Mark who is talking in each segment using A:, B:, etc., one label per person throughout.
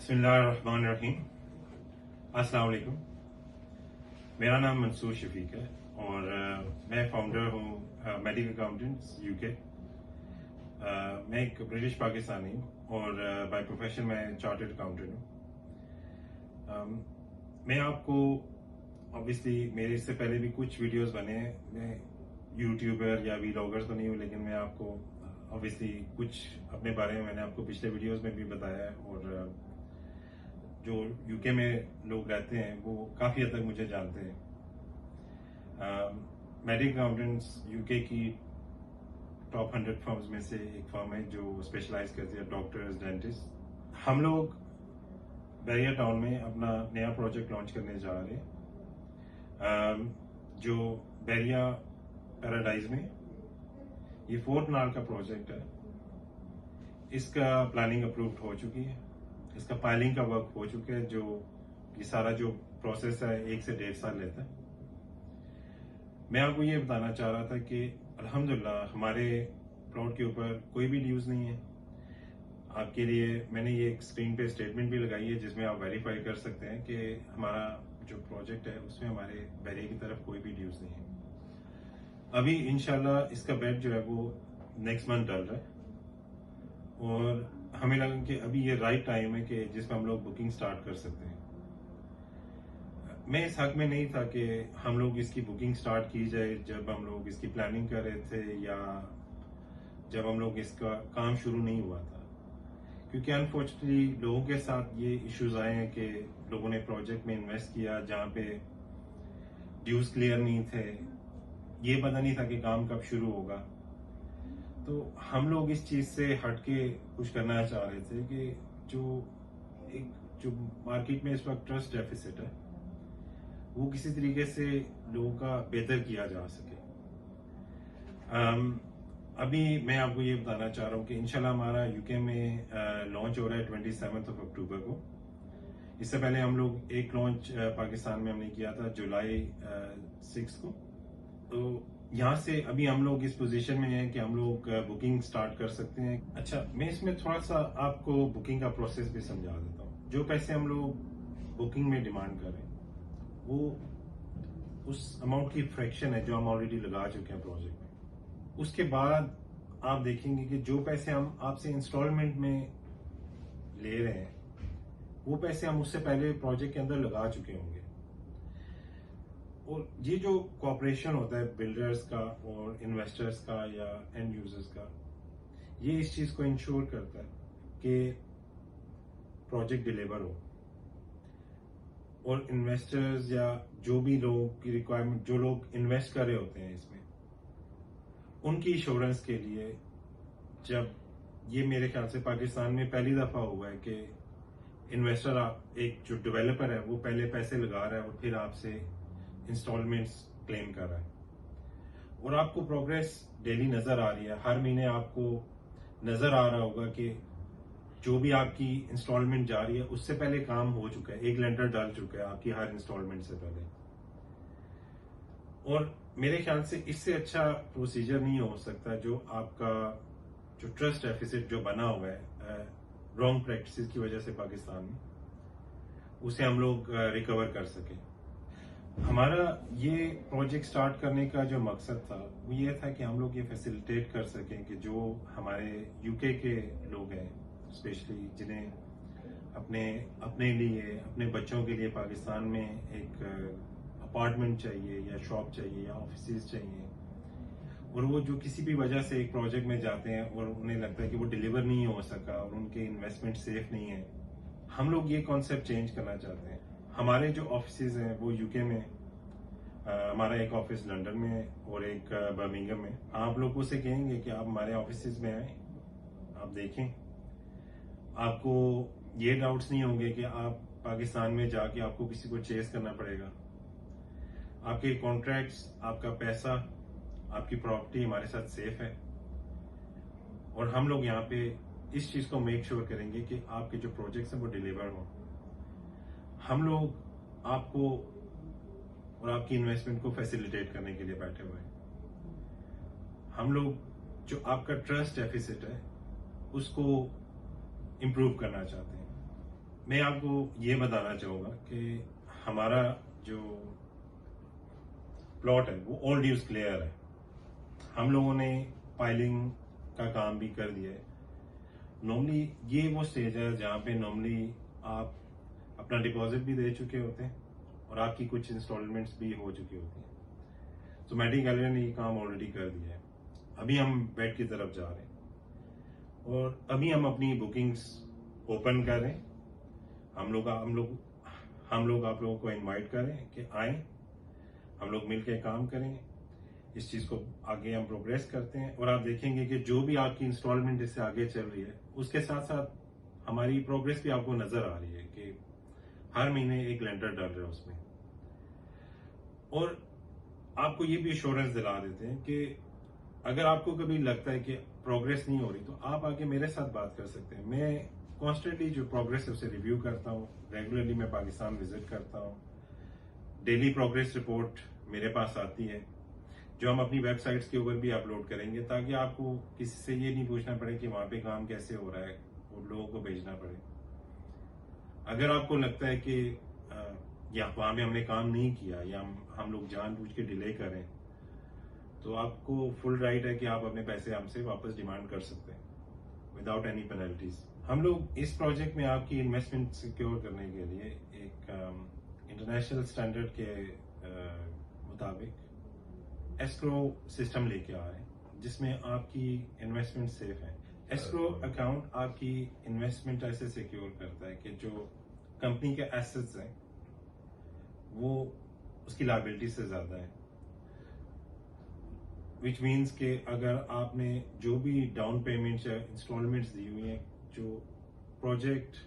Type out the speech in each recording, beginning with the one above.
A: बिस्मिल्लाहिर्रहमानिर्रहीम। अस्सलाम वालेकुम। मेरा नाम मंसूर शफीक है और मैं फाउंडर हूँ मेडिकल अकाउंटेंट्स यूके। मैं एक ब्रिटिश पाकिस्तानी हूँ और बाय प्रोफेशन मैं चार्टर्ड अकाउंटेंट हूँ। मैं आपको ऑब्वियसली मेरे इससे पहले भी कुछ वीडियोस बने हैं, मैं यूट्यूबर या व्लॉगर तो नहीं हूँ, लेकिन मैं आपको ऑब्वियसली कुछ अपने बारे में मैंने आपको पिछले वीडियोस में भी बताया है और जो यूके में लोग रहते हैं वो काफ़ी हद तक मुझे जानते हैं। मेडिकल अकाउंटेंट्स यूके की टॉप 100 फर्म्स में से एक फर्म है जो स्पेशलाइज करती है डॉक्टर्स, डेंटिस्ट। हम लोग बैरियर टाउन में अपना नया प्रोजेक्ट लॉन्च करने जा रहे हैं जो बैरिया पैराडाइज में ये 4 कनाल का प्रोजेक्ट है। इसका प्लानिंग अप्रूव्ड हो चुकी है, इसका फाइलिंग का वर्क हो चुका है। जो ये सारा जो प्रोसेस है 1 से 1.5 साल लेता है। मैं आपको ये बताना चाह रहा था कि अल्हम्दुलिल्लाह हमारे प्लॉट के ऊपर कोई भी ड्यूज नहीं है। आपके लिए मैंने ये एक स्क्रीन पे स्टेटमेंट भी लगाई है जिसमें आप वेरीफाई कर सकते हैं कि हमारा जो प्रोजेक्ट है उसमें हमारे बैरियर की तरफ कोई भी ड्यूज नहीं है। अभी इंशाल्लाह इसका बेड जो है वो नेक्स्ट मंथ डल रहा है और हमें लगा कि अभी ये राइट टाइम है कि जिसमें हम लोग बुकिंग स्टार्ट कर सकते हैं। मैं इस हक में नहीं था कि हम लोग इसकी बुकिंग स्टार्ट की जाए जब हम लोग इसकी प्लानिंग कर रहे थे या जब हम लोग इसका काम शुरू नहीं हुआ था, क्योंकि अनफॉर्चुनेटली लोगों के साथ ये इश्यूज आए हैं कि लोगों ने प्रोजेक्ट में इन्वेस्ट किया जहां पे ड्यूज क्लियर नहीं थे, ये पता नहीं था कि काम कब शुरू होगा। तो हम लोग इस चीज से हटके कुछ करना चाह रहे थे कि जो मार्केट में इस वक्त ट्रस्ट डेफिसिट है वो किसी तरीके से लोगों का बेहतर किया जा सके। अभी मैं आपको ये बताना चाह रहा हूँ कि इंशाल्लाह हमारा यूके में लॉन्च हो रहा है 27 अक्टूबर को। इससे पहले हम लोग एक लॉन्च पाकिस्तान में हमने किया था जुलाई 6 को। तो यहाँ से अभी हम लोग इस पोजीशन में हैं कि हम लोग बुकिंग स्टार्ट कर सकते हैं। अच्छा, मैं इसमें थोड़ा सा आपको बुकिंग का प्रोसेस भी समझा देता हूँ। जो पैसे हम लोग बुकिंग में डिमांड कर रहे हैं वो उस अमाउंट की फ्रैक्शन है जो हम ऑलरेडी लगा चुके हैं प्रोजेक्ट में। उसके बाद आप देखेंगे कि जो पैसे हम आपसे इंस्टॉलमेंट में ले रहे हैं वो पैसे हम उससे पहले प्रोजेक्ट के अंदर लगा चुके होंगे। और ये जो कॉपरेशन होता है बिल्डर्स का और इन्वेस्टर्स का या एंड यूजर्स का, ये इस चीज को इंश्योर करता है कि प्रोजेक्ट डिलीवर हो और इन्वेस्टर्स या जो भी लोगों की रिक्वायरमेंट, जो लोग इन्वेस्ट कर रहे होते हैं इसमें, उनकी इंश्योरेंस के लिए जब ये मेरे ख्याल से पाकिस्तान में पहली दफा हुआ है कि इन्वेस्टर एक जो डेवलपर है वो पहले पैसे लगा रहा है और फिर आपसे इंस्टॉलमेंट्स क्लेम कर रहा है और आपको प्रोग्रेस डेली नजर आ रही है। हर महीने आपको नजर आ रहा होगा कि जो भी आपकी इंस्टॉलमेंट जा रही है उससे पहले काम हो चुका है, एक लेंडर डाल चुका है आपकी हर इंस्टॉलमेंट से पहले। और मेरे ख्याल से इससे अच्छा प्रोसीजर नहीं हो सकता जो आपका जो ट्रस्ट डेफिसिट जो बना हुआ है रॉन्ग प्रैक्टिसेस की वजह से पाकिस्तान में, उसे हम लोग रिकवर कर सके। हमारा ये प्रोजेक्ट स्टार्ट करने का जो मकसद था वो ये था कि हम लोग ये फैसिलिटेट कर सकें कि जो हमारे यूके के लोग हैं, स्पेशली जिन्हें अपने लिए, अपने बच्चों के लिए पाकिस्तान में एक अपार्टमेंट चाहिए या शॉप चाहिए या ऑफिस चाहिए, और वो जो किसी भी वजह से एक प्रोजेक्ट में जाते हैं और उन्हें लगता है कि वो डिलीवर नहीं हो सका और उनके इन्वेस्टमेंट सेफ नहीं है, हम लोग ये कॉन्सेप्ट चेंज करना चाहते हैं। हमारे जो ऑफिस हैं वो यूके में, हमारा एक ऑफिस लंदन में है और एक बर्मिंघम में। आप लोगों से कहेंगे कि आप हमारे ऑफिस में आए, आप देखें, आपको ये डाउट्स नहीं होंगे कि आप पाकिस्तान में जाके आपको किसी को चेस करना पड़ेगा। आपके कॉन्ट्रैक्ट्स, आपका पैसा, आपकी प्रॉपर्टी हमारे साथ सेफ है और हम लोग यहाँ पे इस चीज को मेक श्योर करेंगे कि आपके जो प्रोजेक्ट्स हैं वो डिलीवर हो। हम लोग आपको और आपकी इन्वेस्टमेंट को फैसिलिटेट करने के लिए बैठे हुए हैं। हम लोग जो आपका ट्रस्ट डेफिसिट है उसको इम्प्रूव करना चाहते हैं। मैं आपको ये बताना चाहूँगा कि हमारा जो प्लॉट है वो ऑल ड्यूज क्लियर है। हम लोगों ने पाइलिंग का काम भी कर दिया है। नॉर्मली ये वो स्टेज है जहाँ पे नॉर्मली आप अपना डिपॉजिट भी दे चुके होते हैं और आपकी कुछ इंस्टॉलमेंट्स भी हो चुकी होती हैं। तो मैडी गैलरी ने ये काम ऑलरेडी कर दिया है। अभी हम बेड की तरफ जा रहे हैं और अभी हम अपनी बुकिंग्स ओपन कर रहे हैं। हम लोग आप लोगों को इनवाइट करें कि आए, हम लोग मिलकर काम करें। इस चीज को आगे हम प्रोग्रेस करते हैं और आप देखेंगे कि जो भी आपकी इंस्टॉलमेंट इससे आगे चल रही है उसके साथ साथ हमारी प्रोग्रेस भी आपको नजर आ रही है कि हर महीने एक लेंटर डाल रहे हैं उसमें। और आपको ये भी एश्योरेंस दिला देते हैं कि अगर आपको कभी लगता है कि प्रोग्रेस नहीं हो रही तो आप आके मेरे साथ बात कर सकते हैं। मैं कॉन्स्टेंटली जो प्रोग्रेस है उसे रिव्यू करता हूँ। रेगुलरली मैं पाकिस्तान विजिट करता हूँ। डेली प्रोग्रेस रिपोर्ट मेरे पास आती है जो हम अपनी वेबसाइट्स के ऊपर भी अपलोड करेंगे, ताकि आपको किसी से ये नहीं पूछना पड़े कि वहां पे काम कैसे हो रहा है और लोगों को भेजना पड़े। अगर आपको लगता है कि या वहां पे हमने काम नहीं किया या हम लोग जानबूझ के डिले करें, तो आपको फुल राइट है कि आप अपने पैसे हमसे वापस डिमांड कर सकते हैं विदाउट एनी पेनल्टीज। हम लोग इस प्रोजेक्ट में आपकी इन्वेस्टमेंट सिक्योर करने के लिए एक इंटरनेशनल स्टैंडर्ड के मुताबिक एस्क्रो सिस्टम लेके आ रहे हैं जिसमें आपकी इन्वेस्टमेंट सेफ है। एस्क्रो अकाउंट आपकी इन्वेस्टमेंट ऐसे सिक्योर करता है कि जो कंपनी के एसेट्स हैं वो उसकी लायबिलिटी से ज्यादा है, विच मीन्स कि अगर आपने जो भी डाउन पेमेंट या इंस्टॉलमेंट्स दी हुई हैं, जो प्रोजेक्ट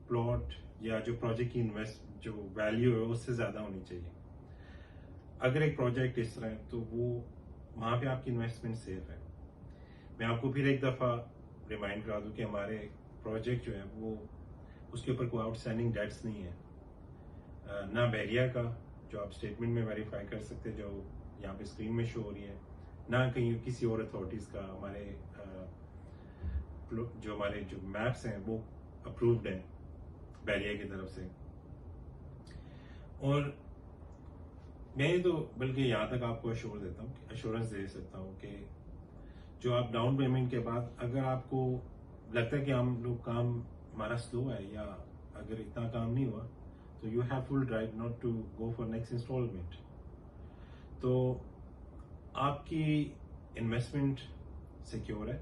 A: प्लॉट या जो प्रोजेक्ट की इन्वेस्ट जो वैल्यू है उससे ज्यादा होनी चाहिए। अगर एक प्रोजेक्ट इस तरह है तो वो वहां पे आपकी इन्वेस्टमेंट सेफ है। मैं आपको फिर एक दफा रिमाइंड करा दूं कि हमारे प्रोजेक्ट जो है वो उसके ऊपर कोई आउटस्टैंडिंग डेट्स नहीं है, ना बहरिया का जो आप स्टेटमेंट में वेरीफाई कर सकते हैं जो यहाँ पे स्क्रीन में शो हो रही है, ना कहीं किसी और अथॉरिटीज का। हमारे जो मैप्स हैं वो अप्रूव्ड हैं बहरिया की तरफ से। और मैं तो बल्कि यहाँ तक आपको एश्योरेंस दे सकता हूँ कि जो आप डाउन पेमेंट के बाद अगर आपको लगता है कि हम लोग काम हमारा स्लो है या अगर इतना काम नहीं हुआ, तो you have full right not to go for next instalment. तो आपकी इन्वेस्टमेंट सिक्योर है।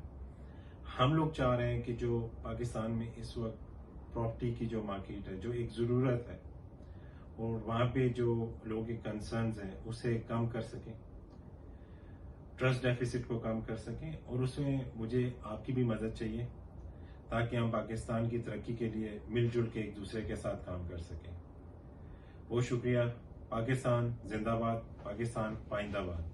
A: हम लोग चाह रहे हैं कि जो पाकिस्तान में इस वक्त प्रॉपर्टी की जो मार्केट है, जो एक ज़रूरत है, और वहाँ पे जो लोगों के कंसर्न्स हैं उसे कम कर सकें, ट्रस्ट डेफिसिट को कम कर सकें, और उसमें मुझे आपकी भी मदद चाहिए ताकि हम पाकिस्तान की तरक्की के लिए मिलजुल के एक दूसरे के साथ काम कर सकें। बहुत शुक्रिया। पाकिस्तान जिंदाबाद, पाकिस्तान पाइंदाबाद।